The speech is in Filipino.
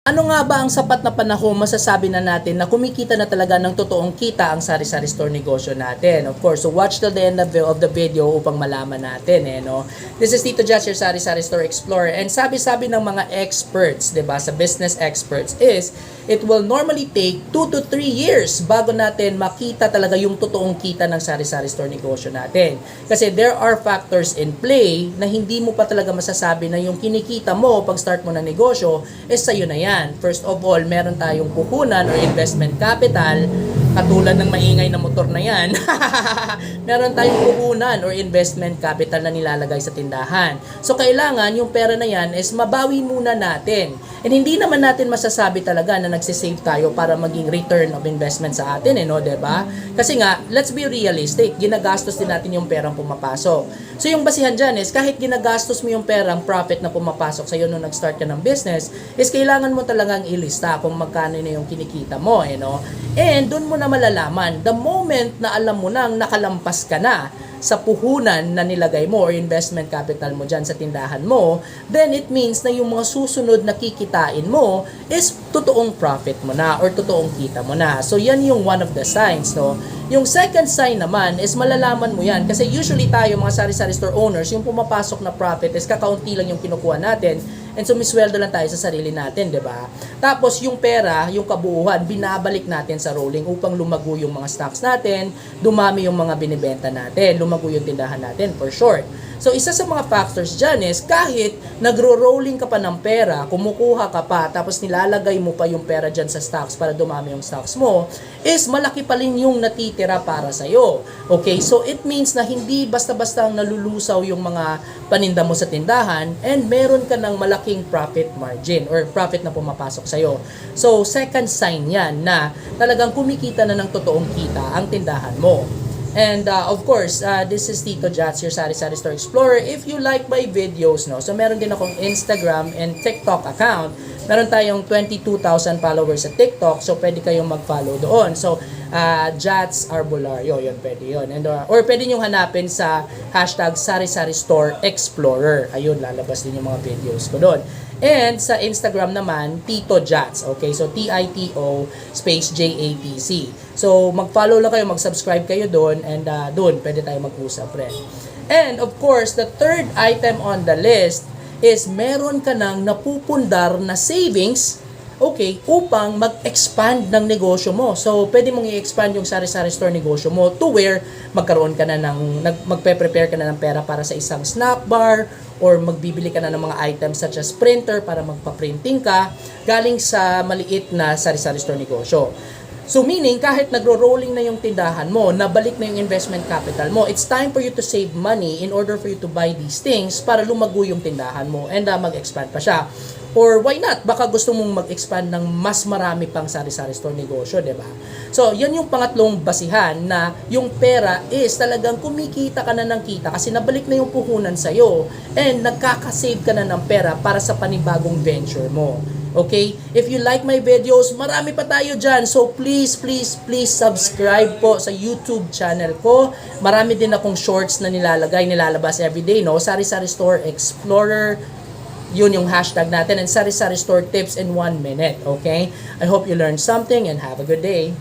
Ano nga ba ang sapat na panahon masasabi na natin na kumikita na talaga ng totoong kita ang sari-sari store negosyo natin? Of course, so watch till the end of the video upang malaman natin. No? This is Tito Jots, your sari-sari store explorer. And sabi-sabi ng mga experts, 'di ba, sa business experts is, it will normally take 2 to 3 years bago natin makita talaga yung totoong kita ng sari-sari store negosyo natin. Kasi there are factors in play na hindi mo pa talaga masasabi na yung kinikita mo pag start mo ng negosyo is sa'yo na yan. First of all, meron tayong puhunan or investment capital, katulad ng maingay na motor na yan. Meron tayong puhunan or investment capital na nilalagay sa tindahan. So, kailangan yung pera na yan is mabawi muna natin. And hindi naman natin masasabi talaga na nagsisave tayo para maging return of investment sa atin, no, diba? Kasi nga, let's be realistic, ginagastos din natin yung perang pumapasok. So, yung basihan dyan is, kahit ginagastos mo yung perang profit na pumapasok sa'yo nung nag-start ka ng business, is kailangan mo talagang ilista kung magkano na yung kinikita mo, no? And doon mo na malalaman, the moment na alam mo nang nakalampas ka na sa puhunan na nilagay mo or investment capital mo dyan sa tindahan mo, then it means na yung mga susunod na kikitain mo is totoong profit mo na or totoong kita mo na. So yan yung one of the signs, no? Yung second sign naman is malalaman mo yan kasi usually tayo mga sari-sari store owners, yung pumapasok na profit is kakaunti lang yung kinukuha natin. And so, misweldo lang tayo sa sarili natin, di ba? Tapos, yung pera, yung kabuuan, binabalik natin sa rolling upang lumago yung mga stocks natin, dumami yung mga binibenta natin, lumago yung tindahan natin, for short. So, isa sa mga factors dyan is, kahit nagro-rolling ka pa ng pera, kumukuha ka pa, tapos nilalagay mo pa yung pera dyan sa stocks para dumami yung stocks mo, is malaki pa rin yung natitira para sa'yo. Okay? So, it means na hindi basta-basta nalulusaw yung mga paninda mo sa tindahan and meron ka ng malaking profit margin or profit na pumapasok sa'yo. So, second sign yan na talagang kumikita na ng totoong kita ang tindahan mo. And of course, this is Tito Jots, your sari-sari store explorer. If you like my videos, no, so meron din akong Instagram and TikTok account. Meron tayong 22,000 followers sa TikTok, so pwede kayong mag-follow doon. So, Jots Arbolario, yun, pwede yun. And, or pwede nyo hanapin sa hashtag sari-sari store explorer. Ayun, lalabas din yung mga videos ko doon. And sa Instagram naman, Tito Jots. Okay, so T-I-T-O space J-A-T-C. So, mag-follow lang kayo, mag-subscribe kayo doon, and doon, pwede tayo mag-usap rin. And, of course, the third item on the list is meron ka ng napupundar na savings, okay, upang mag-expand ng negosyo mo. So, pwede mong i-expand yung sari-sari store negosyo mo to where magkaroon ka na ng, magpe-prepare ka na ng pera para sa isang snack bar, or magbibili ka na ng mga items such as printer para magpa-printing ka, galing sa maliit na sari-sari store negosyo. So meaning, kahit nagro-rolling na yung tindahan mo, nabalik na yung investment capital mo, it's time for you to save money in order for you to buy these things para lumago yung tindahan mo and mag-expand pa siya. Or why not? Baka gusto mong mag-expand ng mas marami pang sari-sari store negosyo, di ba? So, yan yung pangatlong basihan na yung pera is talagang kumikita ka na ng kita kasi nabalik na yung puhunan sa'yo and nagkakasave ka na ng pera para sa panibagong venture mo. Okay? If you like my videos, marami pa tayo dyan. So, please subscribe po sa YouTube channel ko. Marami din akong shorts na nilalabas everyday, no? Sari-sari store explorer, yun yung hashtag natin, and sari-sari store tips in 1 minute. Okay? I hope you learned something and have a good day.